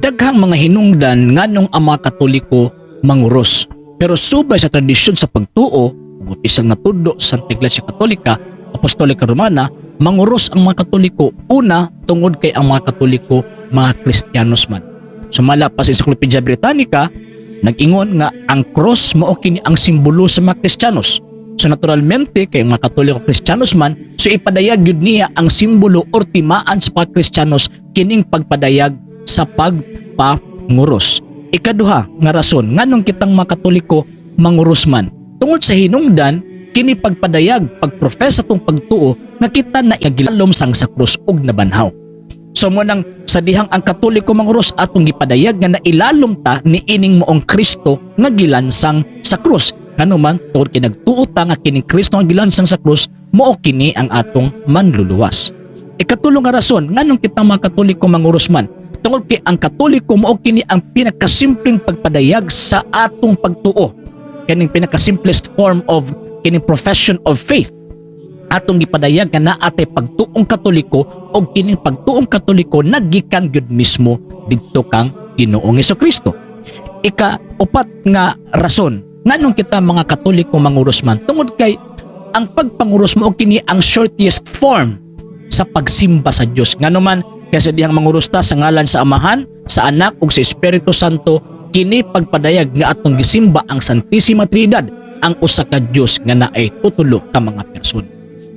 daghang mga hinungdan nganong ang mga Katoliko manguros. Pero subay sa tradisyon sa pagtuo, ug isang nga tudlo sa Santa Iglesia Katolika, Apostolika Romana, manguros ang mga Katoliko una tungod kay ang mga Katoliko mga Kristiyanos man. Sumala pa sa Encyclopedia Britannica, nag-ingon nga ang cross mao kini ang simbolo sa mga Kristiyanos. So naturalmente kay mga Katoliko Kristiyanos man, so ipadayag yun niya ang simbolo or timaan sa mga Kristiyanos kining pagpadayag sa pagpanguros. Ikaduha nga rason nganong kitang mga Katoliko manguros man, tungod sa hinungdan kini pagpadayag pagprofesa tong pagtuo nga kita na igagilalom sang sa krus ug nabanhaw. So mo nang sa dihang ang Katoliko manguros atong gipadayag nga nailalom ta ni ining moong Kristo nga gilansang sa krus. Ngano man tungod kay nagtuo ta nga kining Kristo nga gilansang sa krus, mao kini ang atong manluluwas. Ikatulo nga rason nganong kita mga Katoliko manguros man, tungod kay ang Katoliko mao kini ang pinakasimpleng pagpadayag sa atong pagtuo. Kining pinakasimplest form of kining profession of faith atong gipadayag nga naa tay pagtuong Katoliko o kining pagtuong Katoliko nagikan gyud mismo didto kang Ginoong Hesukristo. Ika-upat nga rason nganong kita mga Katoliko manguros man, tungod kay ang pagpanguros mao kini ang shortest form sa pagsimba sa Dios. Ngano man kay sa dihang manguros ta sa ngalan sa Amahan, sa Anak ug sa Espiritu Santo, kini pagpadayag nga atong gisimba ang Santissima Trinidad, ang usa ka Dios nga naay tutulo ka mga person.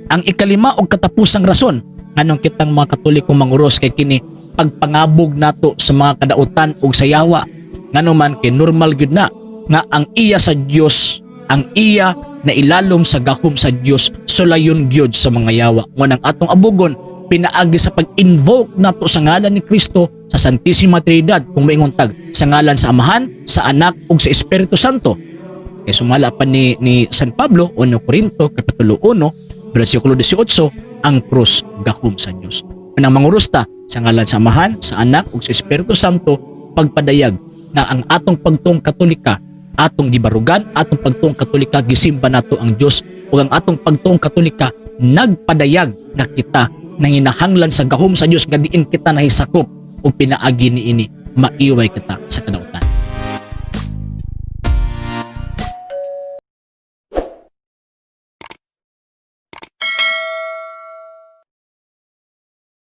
Ang ikalima og katapusang rason nganong kitang mga Katoliko manguros kay kini pagpangabog nato sa mga kadautan ug sayawa. Ngano man kay normal gyud na nga ang iya sa Dios, ang iya na ilalom sa gahom sa Dios, sulayon gyud sa mga yawa. Ngunang atong abugon pinaagi sa pag-invoke nato sa ngalan ni Kristo sa Santissima Trinidad, kung maingon tag sa ngalan sa Amahan, sa Anak ug sa Espiritu Santo. Kay sumala pa ni San Pablo 1 Corinto kapitulo 1 bersikulo 18, ang krus gahom sa Dios. Kanang manguros ta sa ngalan sa Amahan, sa Anak ug sa Espiritu Santo, pagpadayag na ang atong pagtuong Katolika atong gibarugan, atong pagtuong Katolika gisimba nato ang Dios, ug ang atong pagtuong Katolika nagpadayag nga kita nanginahanglan sa gahom sa Dios nga diin kita nahisakop ug pinaagi niini maiway kita sa kadautan.